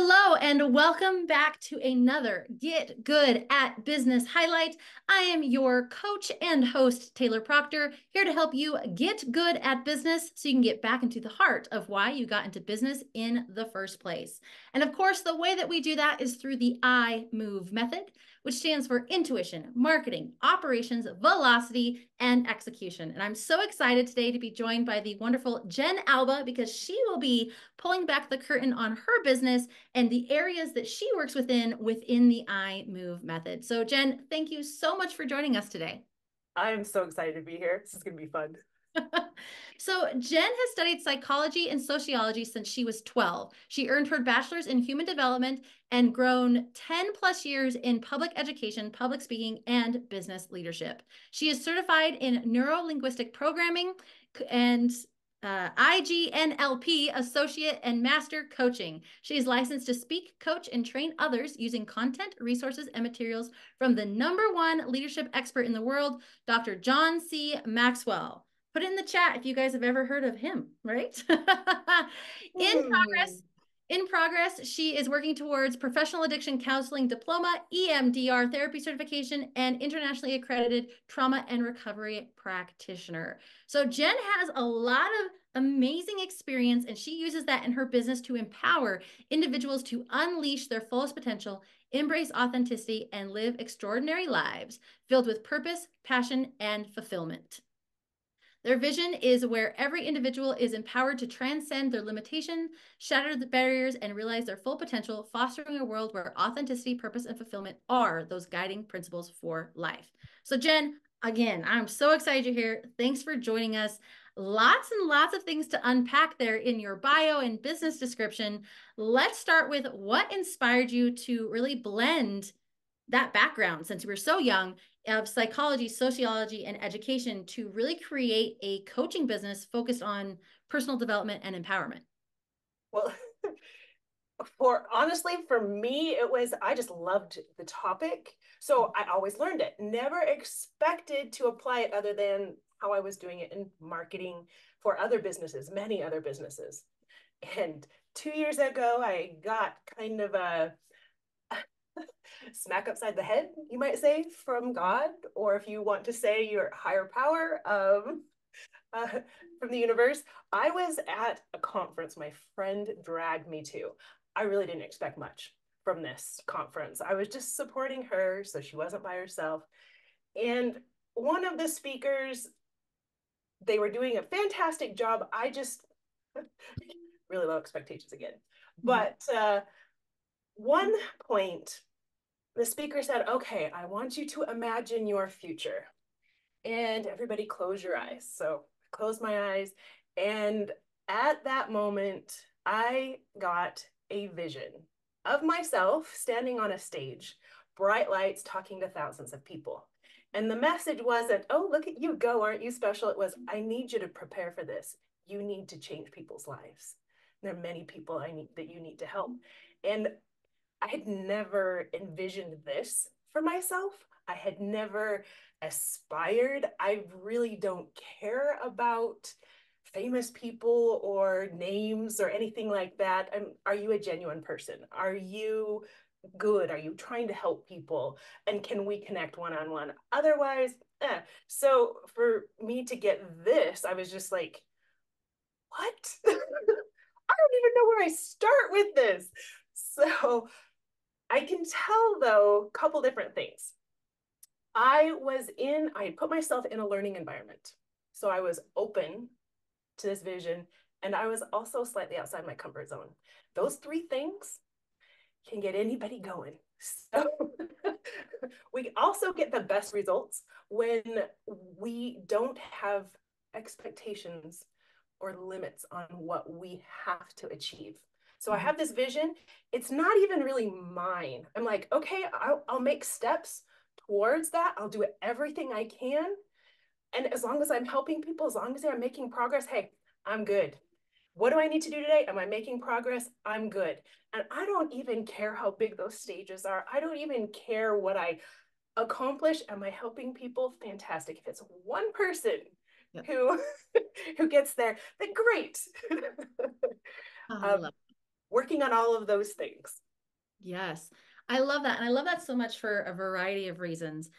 Hello and welcome back to another Get Good at Business highlight. I am your coach and host, Taylor Proctor, here to help you get good at business so you can get back into the heart of why you got into business in the first place. And of course, the way that we do that is through the I Move method, which stands for intuition, marketing, operations, velocity, and execution. And I'm so excited today to be joined by the wonderful Jenn Alba because she will be pulling back the curtain on her business and the areas that she works within the I Move method. So Jenn, thank you so much for joining us today. I am so excited to be here. This is going to be fun. So Jenn has studied psychology and sociology since she was 12. She earned her bachelor's in human development and grown 10 plus years in public education, public speaking, and business leadership. She is certified in neuro-linguistic programming and IGNLP Associate and Master Coaching. She is licensed to speak, coach, and train others using content, resources, and materials from the #1 leadership expert in the world, Dr. John C. Maxwell. Put it in the chat if you guys have ever heard of him, right? In progress, Hmm. in progress, she is working towards professional addiction counseling diploma, EMDR therapy certification, and internationally accredited trauma and recovery practitioner. So Jenn has a lot of amazing experience, and she uses that in her business to empower individuals to unleash their fullest potential, embrace authenticity, and live extraordinary lives filled with purpose, passion, and fulfillment. Their vision is where every individual is empowered to transcend their limitation, shatter the barriers, and realize their full potential, fostering a world where authenticity, purpose, and fulfillment are those guiding principles for life. So, Jenn, again, I'm so excited you're here. Thanks for joining us. Lots and lots of things to unpack there in your bio and business description. Let's start with what inspired you to really blend that background since you were so young of psychology, sociology, and education to really create a coaching business focused on personal development and empowerment. Well, for honestly, for me, it was I just loved the topic. So I always learned it. Never expected to apply it other than how I was doing it in marketing for other businesses, many other businesses. And 2 years ago, I got kind of a smack upside the head, you might say, from God, or if you want to say your higher power, uh, from the universe. I was at a conference my friend dragged me to. I really didn't expect much from this conference. I was just supporting her so she wasn't by herself. And one of the speakers, they were doing a fantastic job. I just really low expectations again. Mhm. But one point, the speaker said, okay, I want you to imagine your future. And everybody close your eyes. So I closed my eyes. And at that moment, I got a vision of myself standing on a stage, bright lights, talking to thousands of people. And the message wasn't, oh, look at you go, aren't you special? It was, I need you to prepare for this. You need to change people's lives. There are many people I need that you need to help. And I had never envisioned this for myself. I had never aspired. I really don't care about famous people or names or anything like that. Are you a genuine person? Are you good? Are you trying to help people? And can we connect one on one? Otherwise, eh. So for me to get this, I was just like, what? I don't even know where I start with this. So I can tell though, a couple different things. I put myself in a learning environment. So I was open to this vision and I was also slightly outside my comfort zone. Those three things can get anybody going. So we also get the best results when we don't have expectations or limits on what we have to achieve. So I Mhm. have this vision. It's not even really mine. I'm like, okay, I'll make steps towards that. I'll do everything I can. And as long as I'm helping people, as long as I'm making progress, hey, I'm good. What do I need to do today? Am I making progress? I'm good. And I don't even care how big those stages are. I don't even care what I accomplish. Am I helping people? Fantastic. If it's one person Yep. who who gets there, then great. I um, love it. working on all of those things. Yes, I love that. And I love that so much for a variety of reasons.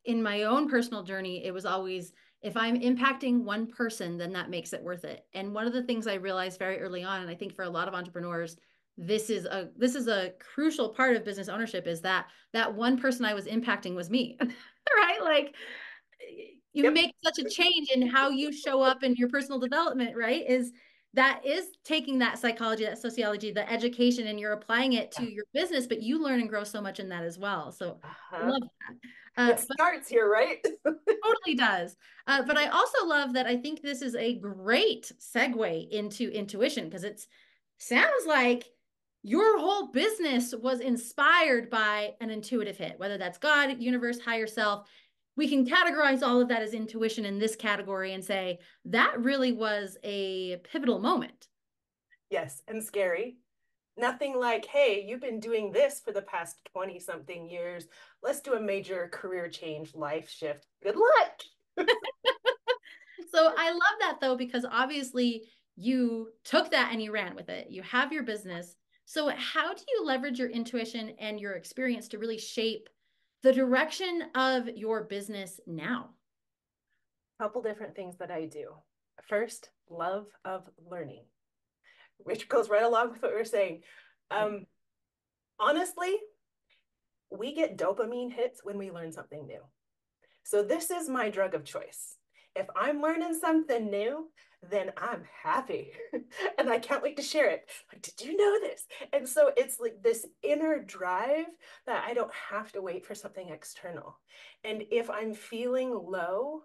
In my own personal journey, it was always if I'm impacting one person, then that makes it worth it. And one of the things I realized very early on, and I think for a lot of entrepreneurs, this is a crucial part of business ownership is that one person I was impacting was me, right? Like you Yep. make such a change in how you show up in your personal development, right? Is taking that psychology, that sociology, the education, and you're applying it to Yeah. your business, but you learn and grow so much in that as well. So I Uh-huh. love that. It But starts here, right? totally does. But I also love that I think this is a great segue into intuition because it sounds like your whole business was inspired by an intuitive hit, whether that's God, universe, higher self. We can categorize all of that as intuition in this category and say that really was a pivotal moment. Yes, and scary. Nothing like, hey, you've been doing this for the past 20 something years. Let's do a major career change, life shift. Good luck. So I love that though, because obviously you took that and you ran with it. You have your business. So, how do you leverage your intuition and your experience to really shape the direction of your business now? Couple different things that I do. First, love of learning, which goes right along with what we are saying. Right. Um, Honestly, we get dopamine hits when we learn something new. So this is my drug of choice. If I'm learning something new, then I'm happy and I can't wait to share it. Like, did you know this? And so it's like this inner drive that I don't have to wait for something external. And if I'm feeling low,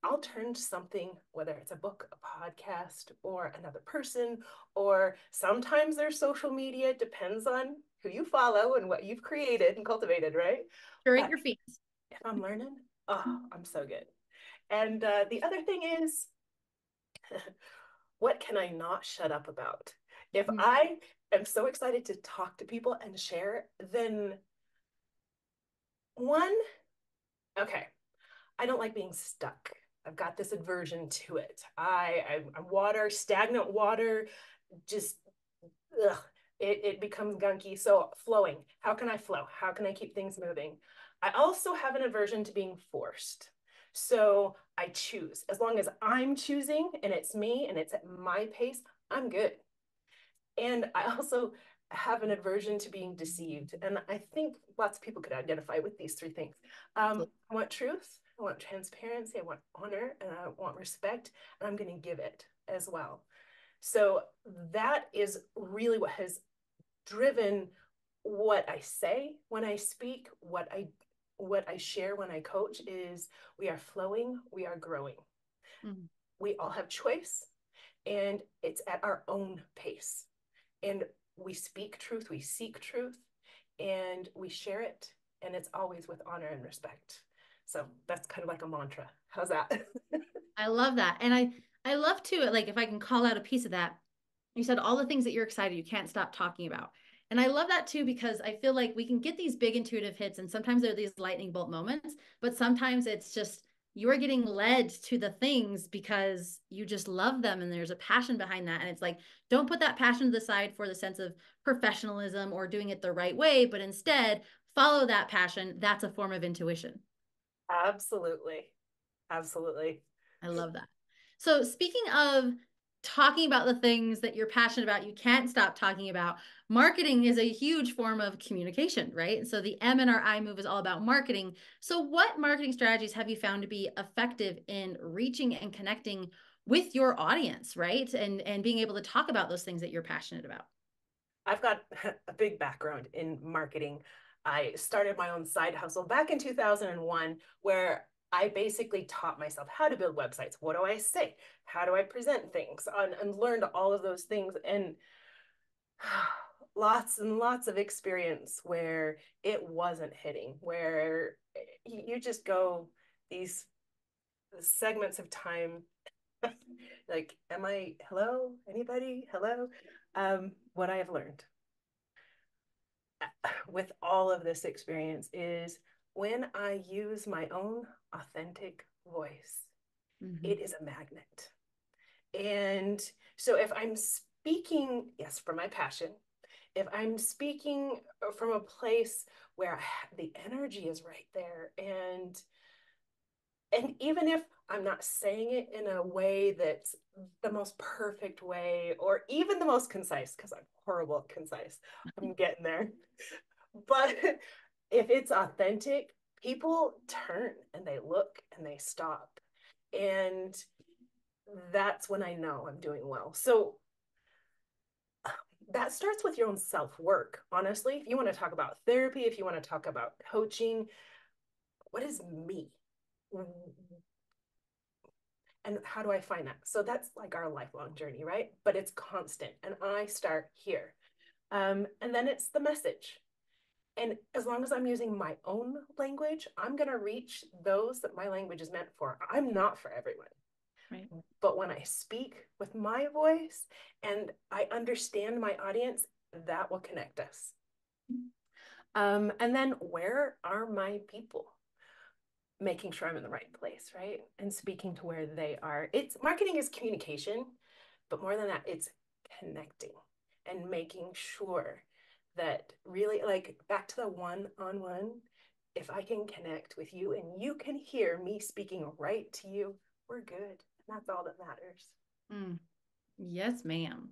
I'll turn to something, whether it's a book, a podcast, or another person, or sometimes there's social media, depends on who you follow and what you've created and cultivated, right? Curate But your feet. if I'm learning, oh, I'm so good. And the other thing is, what can I not shut up about? If Mhm. I am so excited to talk to people and share, then one, okay, I don't like being stuck. I've got this aversion to it. I'm water, stagnant water, just ugh, it becomes gunky. So flowing, how can I flow? How can I keep things moving? I also have an aversion to being forced. So I choose. As long as I'm choosing and it's me and it's at my pace, I'm good. And I also have an aversion to being deceived. And I think lots of people could identify with these three things. I want truth, I want transparency, I want honor, and I want respect, and I'm going to give it as well. So that is really what has driven what I say when I speak, what I share when I coach is we are flowing, we are growing. Mhm. We all have choice and it's at our own pace. And we speak truth, we seek truth, and we share it, and it's always with honor and respect. So that's kind of like a mantra. How's that? I love that. And I love too, like if I can call out a piece of that, you said all the things that you're excited, you can't stop talking about. And I love that too, because I feel like we can get these big intuitive hits, and sometimes they're these lightning bolt moments, but sometimes it's just you're getting led to the things because you just love them and there's a passion behind that. And it's like, don't put that passion to the side for the sense of professionalism or doing it the right way, but instead follow that passion. That's a form of intuition. Absolutely. Absolutely. I love that. So, speaking of talking about the things that you're passionate about, you can't stop talking about. Marketing is a huge form of communication, right? So, the M in our I move is all about marketing. So, what marketing strategies have you found to be effective in reaching and connecting with your audience, right? And being able to talk about those things that you're passionate about. I've got a big background in marketing. I started my own side hustle back in 2001, where I basically taught myself how to build websites. What do I say? How do I present things? And learned all of those things. And lots and lots of experience where it wasn't hitting, where you just go these segments of time like, am I, hello, anybody, hello? What I have learned with all of this experience is when I use my own authentic voice, Mhm. it is a magnet. And so if I'm speaking, yes, from my passion, if I'm speaking from a place where the energy is right there, and even if I'm not saying it in a way that's the most perfect way or even the most concise, because I'm horrible at concise, I'm getting there. But if it's authentic, people turn and they look and they stop. And that's when I know I'm doing well. So that starts with your own self work, honestly. If you want to talk about therapy, if you want to talk about coaching, what is me? And how do I find that? So that's like our lifelong journey, right? But it's constant. And I start here. And then it's the message. And as long as I'm using my own language, I'm going to reach those that my language is meant for. I'm not for everyone. Right. But when I speak with my voice and I understand my audience, that will connect us. And then where are my people? Making sure I'm in the right place, right? And speaking to where they are. It's marketing is communication, but more than that, it's connecting and making sure that really, like, back to the one-on-one, if I can connect with you and you can hear me speaking right to you, we're good. And that's all that matters. Mm. Yes, ma'am.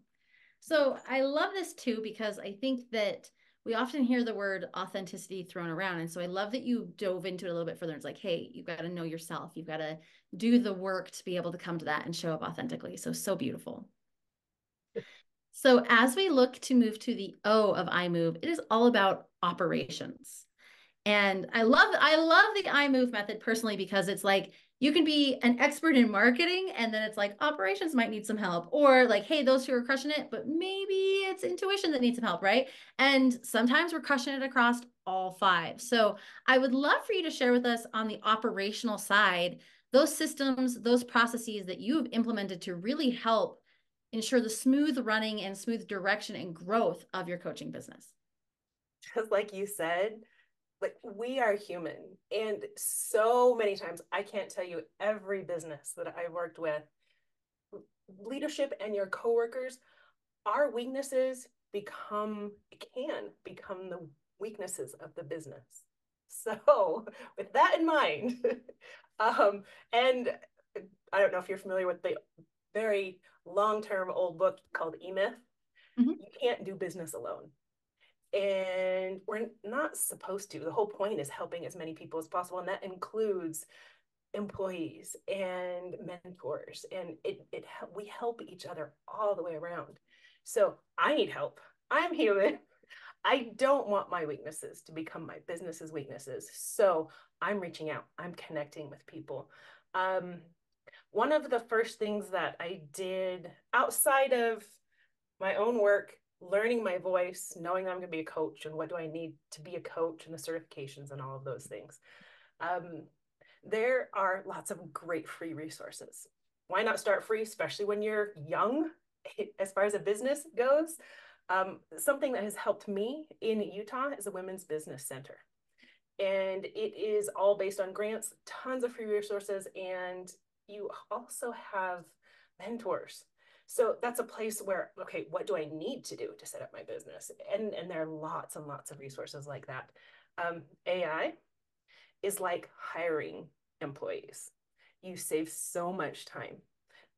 So I love this too, because I think that we often hear the word authenticity thrown around. And so I love that you dove into it a little bit further. It's like, hey, you've got to know yourself. You've got to do the work to be able to come to that and show up authentically. So, so beautiful. So as we look to move to the O of I move, it is all about operations. And I love the I move method personally, because it's like you can be an expert in marketing and then it's like operations might need some help, or like, hey, those two are crushing it, but maybe it's intuition that needs some help, right? And sometimes we're crushing it across all five. So I would love for you to share with us on the operational side, those systems, those processes that you've implemented to really help ensure the smooth running and smooth direction and growth of your coaching business. Just like you said, like, we are human. And so many times, I can't tell you every business that I've worked with, leadership and your coworkers, our weaknesses can become the weaknesses of the business. So with that in mind, and I don't know if you're familiar with the very long-term old book called E-Myth. Mm-hmm. You can't do business alone. And we're not supposed to. The whole point is helping as many people as possible. And that includes employees and mentors. And we help each other all the way around. So I need help. I'm human. I don't want my weaknesses to become my business's weaknesses. So I'm reaching out. I'm connecting with people. One of the first things that I did outside of my own work, learning my voice, knowing I'm going to be a coach and what do I need to be a coach and the certifications and all of those things. There are lots of great free resources. Why not start free, especially when you're young, as far as a business goes? Something that has helped me in Utah is a women's business center. And it is all based on grants, tons of free resources, and you also have mentors. So that's a place where, okay, what do I need to do to set up my business? And there are lots and lots of resources like that. AI is like hiring employees. You save so much time,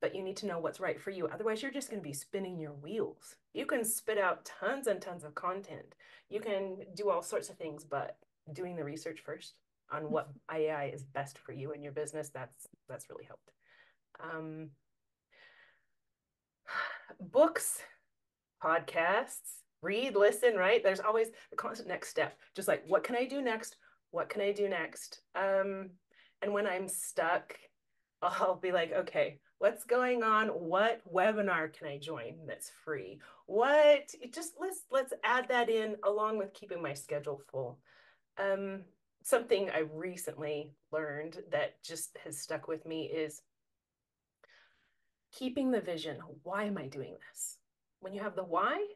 but you need to know what's right for you. Otherwise, you're just going to be spinning your wheels. You can spit out tons and tons of content. You can do all sorts of things, but doing the research first on what AI is best for you and your business, that's really helped. Books, podcasts, read, listen, right? There's always the constant next step. Just like, what can I do next? What can I do next? And when I'm stuck, I'll be like, okay, what's going on? What webinar can I join that's free? Let's add that in along with keeping my schedule full. Something I recently learned that just has stuck with me is keeping the vision. Why am I doing this? When you have the why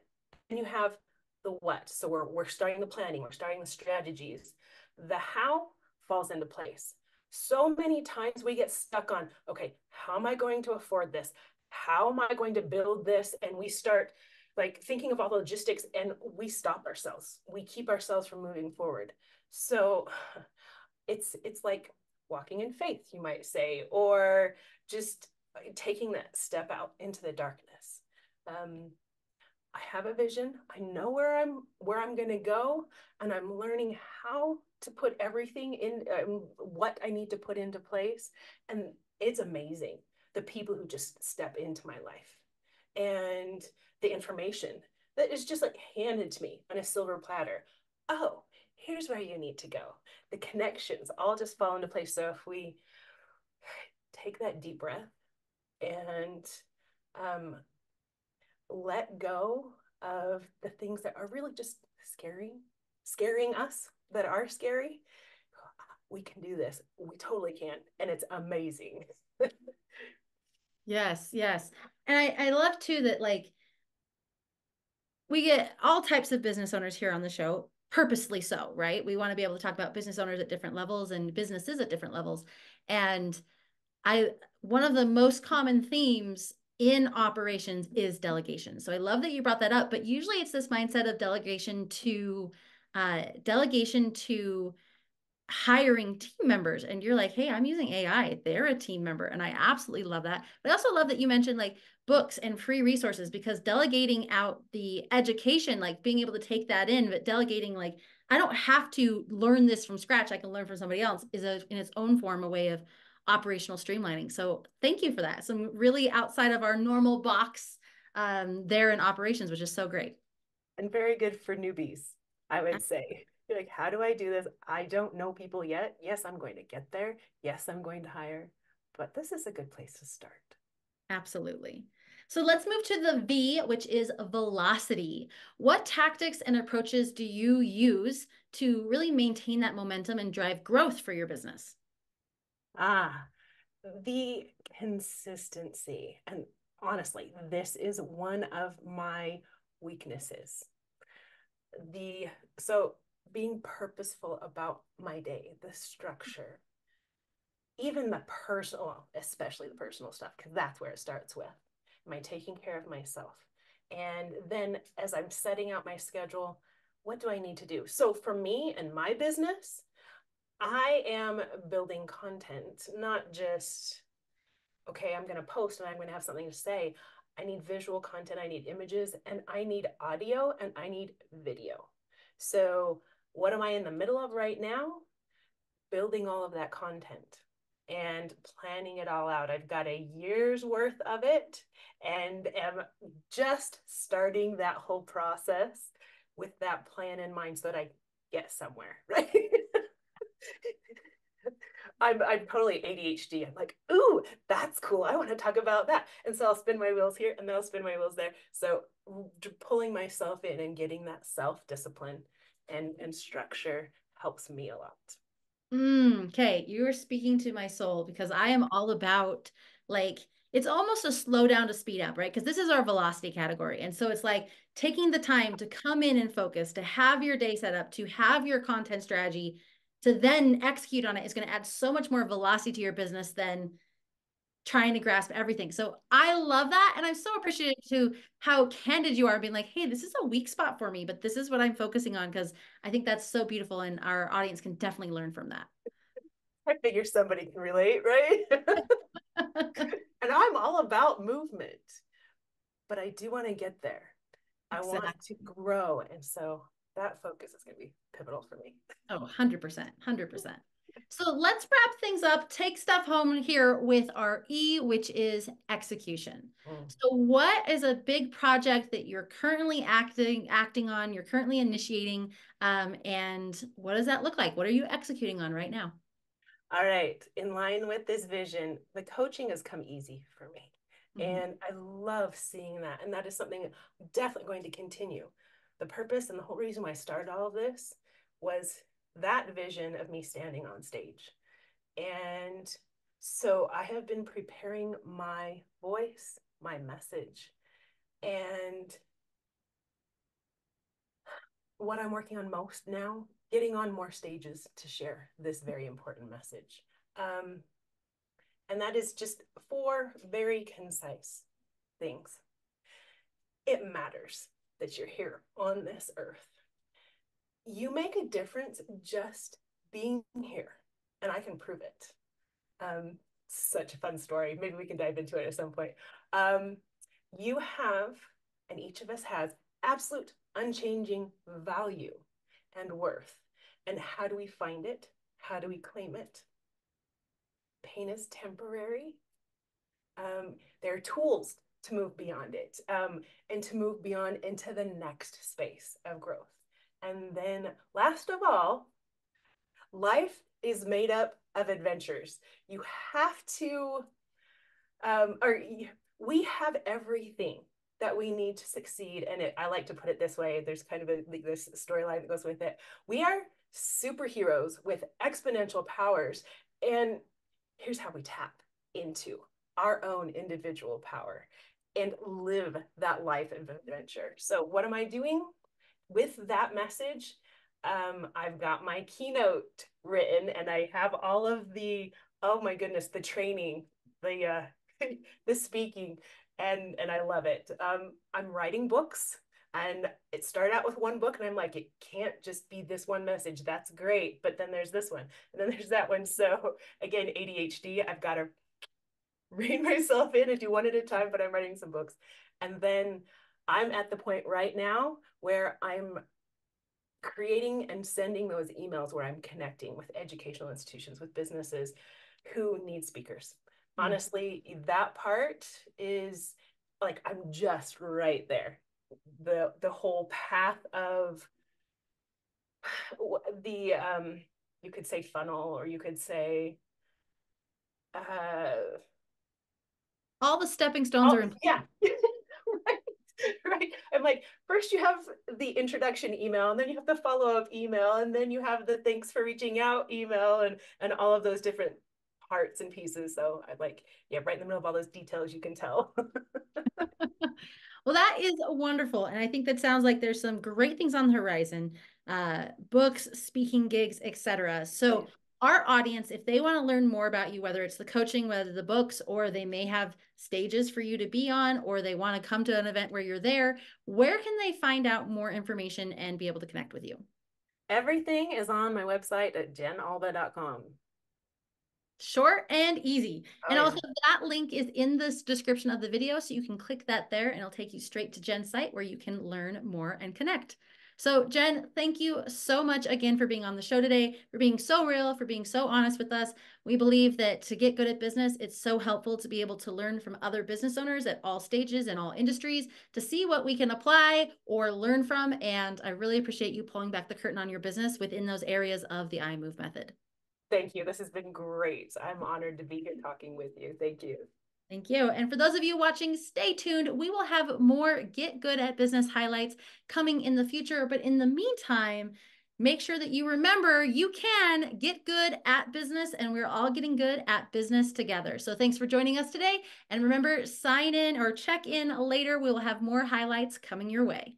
and you have the what, so we're starting the planning, we're starting the strategies, the how falls into place. So many times we get stuck on, okay, how am I going to afford this? how am I going to build this? And we start like thinking of all the logistics and we stop ourselves. We keep ourselves from moving forward. So it's like walking in faith, you might say, or just taking that step out into the darkness. I have a vision. I know where I'm going to go, and I'm learning how to put everything in, what I need to put into place. And it's amazing the people who just step into my life and the information that is just like handed to me on a silver platter. Oh, here's where you need to go. The connections all just fall into place. So if we take that deep breath and um, let go of the things that are really just scaring us, that are scary, we can do this. We totally can. And it's amazing. Yes, yes. And I love too that like we get all types of business owners here on the show, purposely so, right? We want to be able to talk about business owners at different levels and businesses at different levels. And I one of the most common themes in operations is delegation. So I love that you brought that up, but usually it's this mindset of delegation to hiring team members, and you're like, hey, I'm using AI, they're a team member, and I absolutely love that. But I also love that you mentioned like books and free resources, because delegating out the education, like being able to take that in, but delegating like I don't have to learn this from scratch, I can learn from somebody else, is in its own form a way of operational streamlining. So thank you for that. Some really outside of our normal box there in operations, which is so great. And very good for newbies, I would say. You're like, how do I do this? I don't know people yet. Yes, I'm going to get there. Yes, I'm going to hire, but this is a good place to start. Absolutely. So let's move to the V, which is velocity. What tactics and approaches do you use to really maintain that momentum and drive growth for your business? Ah, the consistency. And honestly, this is one of my weaknesses. The so being purposeful about my day, the structure, even the personal, especially the personal stuff, because that's where it starts with. Am I taking care of myself? And then as I'm setting out my schedule, what do I need to do? So for me and my business, I am building content, not just, okay, I'm going to post and I'm going to have something to say. I need visual content, I need images, and I need audio, and I need video. So, what am I in the middle of right now? Building all of that content and planning it all out. I've got a year's worth of it and am just starting that whole process with that plan in mind so that I get somewhere, right? I'm totally ADHD. I'm like, ooh, that's cool. I want to talk about that. And so I'll spin my wheels here and then I'll spin my wheels there. So pulling myself in and getting that self-discipline and structure helps me a lot. Okay, you are speaking to my soul, because I am all about like it's almost a slow down to speed up, right? Because this is our velocity category. And so it's like taking the time to come in and focus, to have your day set up, to have your content strategy, to then execute on it is going to add so much more velocity to your business than trying to grasp everything. So I love that. And I'm so appreciative to how candid you are being like, hey, this is a weak spot for me, but this is what I'm focusing on, because I think that's so beautiful. And our audience can definitely learn from that. I figure somebody can relate, right? And I'm all about movement, but I do want to get there. I want to Exactly. grow. And so that focus is going to be pivotal for me. Oh, 100%, 100%. So let's wrap things up, take stuff home here with our E, which is execution. Mm. So what is a big project that you're currently acting on, you're currently initiating, and what does that look like? What are you executing on right now? All right. In line with this vision, the coaching has come easy for me. Mhm. And I love seeing that. And that is something I'm definitely going to continue. The purpose and the whole reason why I started all of this was that vision of me standing on stage. And so I have been preparing my voice, my message, and what I'm working on most now, getting on more stages to share this very important message. And that is just four very concise. things. It matters that you're here on this earth. You make a difference just being here, and I can prove it. Such a fun story. Maybe we can dive into it at some point. Um, you have, and each of us has, absolute unchanging value and worth. And how do we find it? How do we claim it? Pain is temporary. There are tools to move beyond it, and to move beyond into the next space of growth. And then, last of all, life is made up of adventures. You have to, or we have everything that we need to succeed. And I like to put it this way, there's kind of this storyline that goes with it. We are superheroes with exponential powers. And here's how we tap into our own individual power and live that life of adventure. So what am I doing with that message? I've got my keynote written, and I have all of the, oh my goodness, the training, the the speaking, and I love it. I'm writing books, and it started out with one book, and I'm like, it can't just be this one message. That's great, but then there's this one, and then there's that one. So again, ADHD, I've got to rein myself in and do one at a time, but I'm writing some books. And then I'm at the point right now where I'm creating and sending those emails where I'm connecting with educational institutions, with businesses who need speakers. Honestly, that part is like, I'm just right there. The whole path of the, you could say funnel, or you could say, all the stepping stones are in place. yeah. Right. Right. I'm like, first you have the introduction email, and then you have the follow-up email, and then you have the thanks for reaching out email, and all of those different parts and pieces. So I like, yeah, right in the middle of all those details, you can tell. Well, that is wonderful. And I think that sounds like there's some great things on the horizon, books, speaking gigs, etc. So our audience, if they want to learn more about you, whether it's the coaching, whether the books, or they may have stages for you to be on, or they want to come to an event where you're there, where can they find out more information and be able to connect with you? Everything is on my website at jennalba.com. Short and easy. Oh, And yeah. also that link is in this description of the video. So you can click that there and it'll take you straight to Jenn's site where you can learn more and connect. So Jenn, thank you so much again for being on the show today, for being so real, for being so honest with us. We believe that to get good at business, it's so helpful to be able to learn from other business owners at all stages and all industries to see what we can apply or learn from. And I really appreciate you pulling back the curtain on your business within those areas of the iMove method. Thank you. This has been great. I'm honored to be here talking with you. Thank you. Thank you. And for those of you watching, stay tuned. We will have more Get Good at Business highlights coming in the future. But in the meantime, make sure that you remember you can get good at business, and we're all getting good at business together. So thanks for joining us today. And remember, sign in or check in later. We will have more highlights coming your way.